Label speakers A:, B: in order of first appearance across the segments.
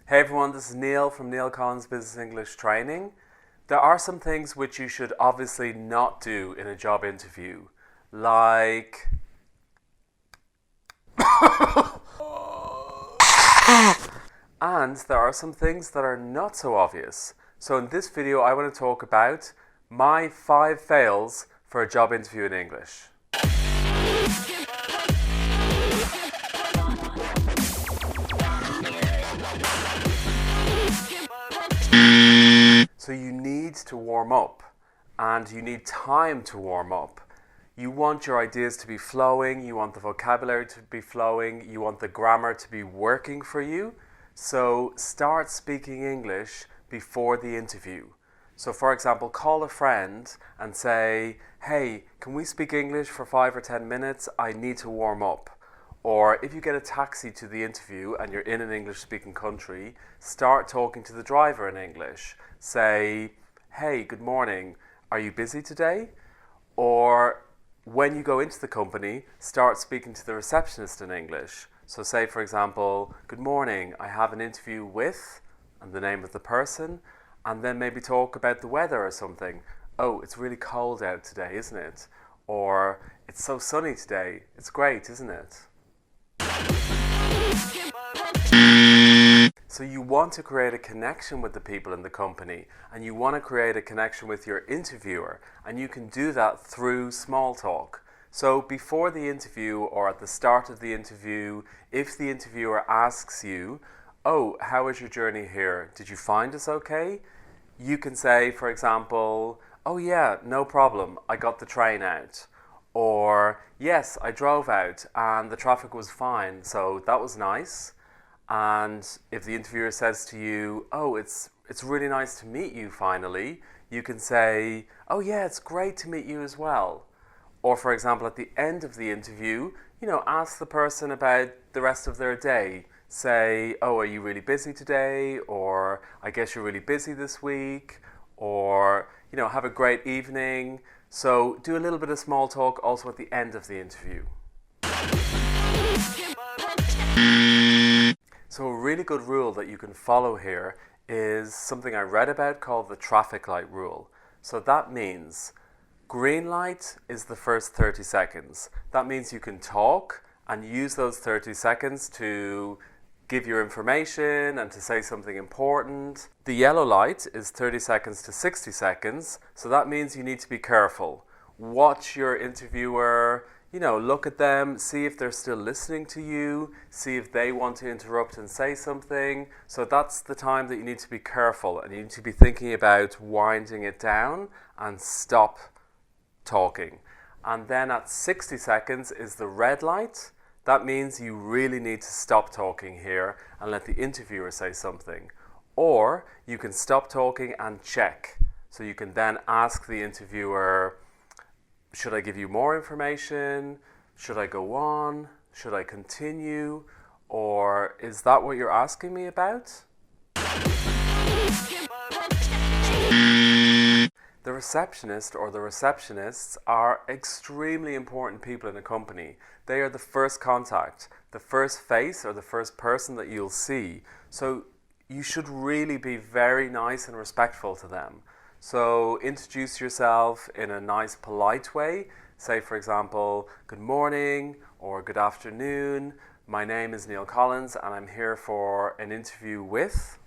A: Hey everyone, this is Neil from Neil Collins Business English Training. There are some things which you should obviously not do in a job interview, like and there are some things that are not so obvious. So in this video I want to talk about my 5 fails for a job interview in English. So you need to warm up, and you need time to warm up. You want your ideas to be flowing, you want the vocabulary to be flowing, you want the grammar to be working for you. So start speaking English before the interview. So for example, call a friend and say, hey, can we speak English for 5 or 10 minutes? I need to warm up. Or if you get a taxi to the interview and you're in an English-speaking country, start talking to the driver in English. Say, hey, good morning, are you busy today? Or when you go into the company, start speaking to the receptionist in English. So say, for example, good morning, I have an interview with, and the name of the person, and then maybe talk about the weather or something. Oh, it's really cold out today, isn't it? Or it's so sunny today, it's great, isn't it? So you want to create a connection with the people in the company, and you want to create a connection with your interviewer, and you can do that through small talk. So before the interview or at the start of the interview, if the interviewer asks you, oh, how was your journey here? Did you find us okay? You can say, for example, oh yeah, no problem, I got the train out. Or, yes, I drove out and the traffic was fine, so that was nice. And if the interviewer says to you, oh, it's really nice to meet you finally, you can say, oh yeah, it's great to meet you as well. Or for example, at the end of the interview, ask the person about the rest of their day. Say, oh, are you really busy today? Or I guess you're really busy this week. Or, have a great evening. So do a little bit of small talk also at the end of the interview. So a really good rule that you can follow here is something I read about called the traffic light rule. So that means green light is the first 30 seconds. That means you can talk and use those 30 seconds to give your information and to say something important. The yellow light is 30 seconds to 60 seconds, so that means you need to be careful. Watch your interviewer, look at them, see if they're still listening to you, see if they want to interrupt and say something. So that's the time that you need to be careful, and you need to be thinking about winding it down and stop talking. And then at 60 seconds is the red light. That means you really need to stop talking here and let the interviewer say something. Or you can stop talking and check. So you can then ask the interviewer, should I give you more information? Should I go on? Should I continue? Or is that what you're asking me about? The receptionist or the receptionists are extremely important people in a company. They are the first contact, the first face or the first person that you'll see. So you should really be very nice and respectful to them. So introduce yourself in a nice, polite way. Say, for example, good morning or good afternoon. My name is Neil Collins and I'm here for an interview with,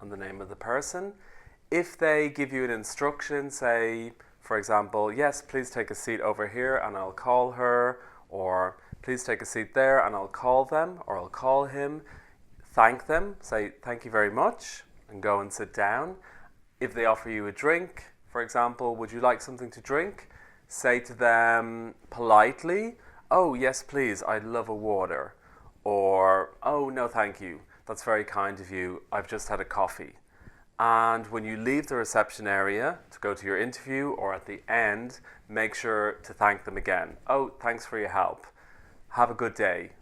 A: and the name of the person. If they give you an instruction, say, for example, yes, please take a seat over here and I'll call her, or please take a seat there and I'll call them, or I'll call him. Thank them, say thank you very much, and go and sit down. If they offer you a drink, for example, would you like something to drink? Say to them politely, oh yes please, I'd love a water. Or, oh no thank you, that's very kind of you, I've just had a coffee. And when you leave the reception area to go to your interview, or at the end, make sure to thank them again. Oh, thanks for your help. Have a good day.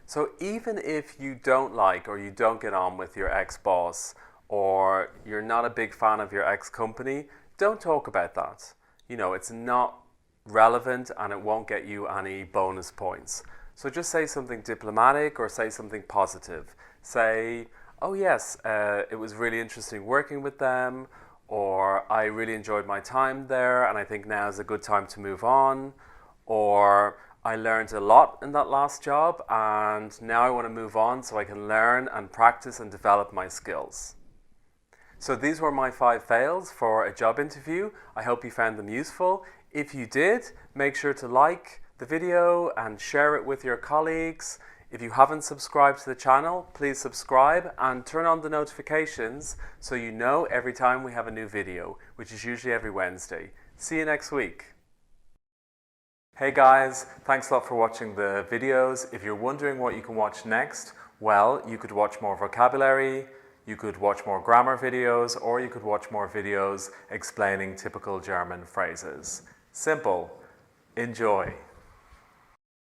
A: So even if you don't like or you don't get on with your ex-boss, or you're not a big fan of your ex-company, don't talk about that. It's not relevant and it won't get you any bonus points. So just say something diplomatic or say something positive. Say, oh yes, it was really interesting working with them, or I really enjoyed my time there and I think now is a good time to move on, or I learned a lot in that last job and now I want to move on so I can learn and practice and develop my skills. So these were my 5 fails for a job interview. I hope you found them useful. If you did, make sure to like the video and share it with your colleagues. If you haven't subscribed to the channel, please subscribe and turn on the notifications so you know every time we have a new video, which is usually every Wednesday. See you next week. Hey guys, thanks a lot for watching the videos. If you're wondering what you can watch next, well, you could watch more vocabulary, you could watch more grammar videos, or you could watch more videos explaining typical German phrases. Simple. Enjoy.